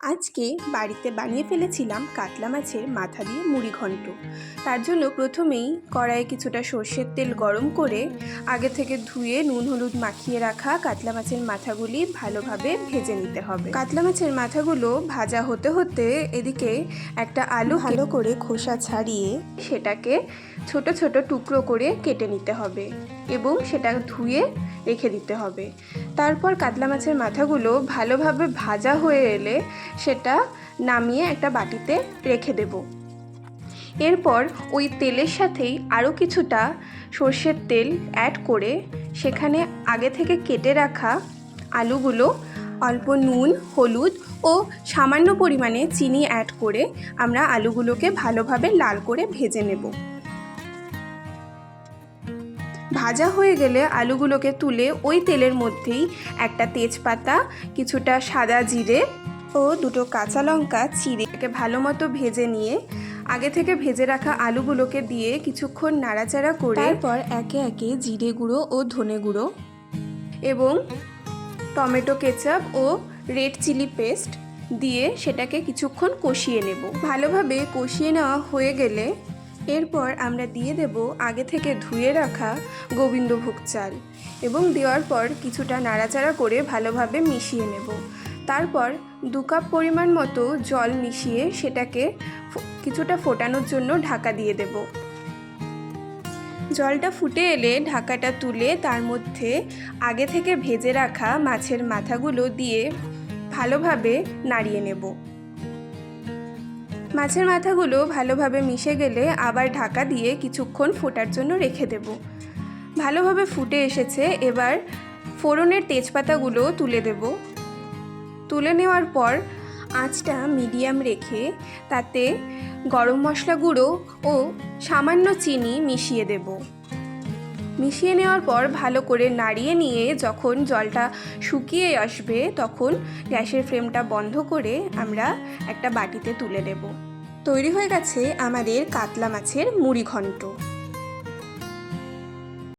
আজকে বাড়িতে বানিয়ে ফেলেছিলাম কাতলা মাছের মাথা দিয়ে মুড়ি ঘন্ট। তার জন্য প্রথমেই কড়াইয়ে কিছুটা সর্ষের তেল গরম করে আগে থেকে ধুয়ে নুন হলুদ মাখিয়ে রাখা কাতলা মাছের মাথাগুলি ভালোভাবে ভেজে নিতে হবে। কাতলা মাছের মাথাগুলো ভাজা হতে হতে এদিকে একটা আলু ভালো করে খোসা ছাড়িয়ে সেটাকে ছোট ছোট টুকরো করে কেটে নিতে হবে এবং সেটা ধুয়ে রেখে দিতে হবে। তারপর কাতলা মাছের মাথাগুলো ভালোভাবে ভাজা হয়ে এলে সেটা নামিয়ে একটা বাটিতে রেখে দেব। এরপর ওই তেলের সাথেই আরও কিছুটা সর্ষের তেল অ্যাড করে সেখানে আগে থেকে কেটে রাখা আলুগুলো অল্প নুন হলুদ ও সামান্য পরিমাণে চিনি অ্যাড করে আমরা আলুগুলোকে ভালোভাবে লাল করে ভেজে নেব। ভাজা হয়ে গেলে আলুগুলোকে তুলে ওই তেলের মধ্যেই একটা তেজপাতা, কিছুটা সাদা জিরে ও দুটো কাঁচা লঙ্কা চিড়ে ভালো মতো ভেজে নিয়ে আগে থেকে ভেজে রাখা আলুগুলোকে দিয়ে কিছুক্ষণ নাড়াচাড়া করে তারপর একে একে জিরে গুঁড়ো ও ধনে গুঁড়ো এবং টমেটো কেচাপ ও রেড চিলি পেস্ট দিয়ে সেটাকে কিছুক্ষণ কষিয়ে নেব। ভালোভাবে কষিয়ে নেওয়া হয়ে গেলে এরপর আমরা দিয়ে দেব আগে থেকে ধুয়ে রাখা গোবিন্দভোগ চাল এবং দেওয়ার পর কিছুটা নাড়াচাড়া করে ভালোভাবে মিশিয়ে নেব। তারপর 2 কাপ পরিমাণ মতো জল মিশিয়ে সেটাকে কিছুটা ফোটানোর জন্য ঢাকা দিয়ে দেব। জলটা ফুটে এলে ঢাকাটা তুলে তার মধ্যে আগে থেকে ভেজে রাখা মাছের মাথাগুলো দিয়ে ভালোভাবে নাড়িয়ে নেব। মাছের মাথাগুলো ভালোভাবে মিশে গেলে আবার ঢাকা দিয়ে কিছুক্ষণ ফোটার জন্য রেখে দেব। ভালোভাবে ফুটে এসেছে, এবার ফোড়নের তেজপাতাগুলো তুলে দেব। তুলে নেওয়ার পর আঁচটা মিডিয়াম রেখে তাতে গরম মশলা গুঁড়ো ও সামান্য চিনি মিশিয়ে দেব। মিশিয়ে নেওয়ার পর ভালো করে নাড়িয়ে নিয়ে যখন জলটা শুকিয়ে আসবে তখন গ্যাসের ফ্লেমটা বন্ধ করে আমরা একটা বাটিতে তুলে নেব। তৈরি হয়ে গেছে আমাদের কাতলা মাছের মুড়ি ঘন্ট।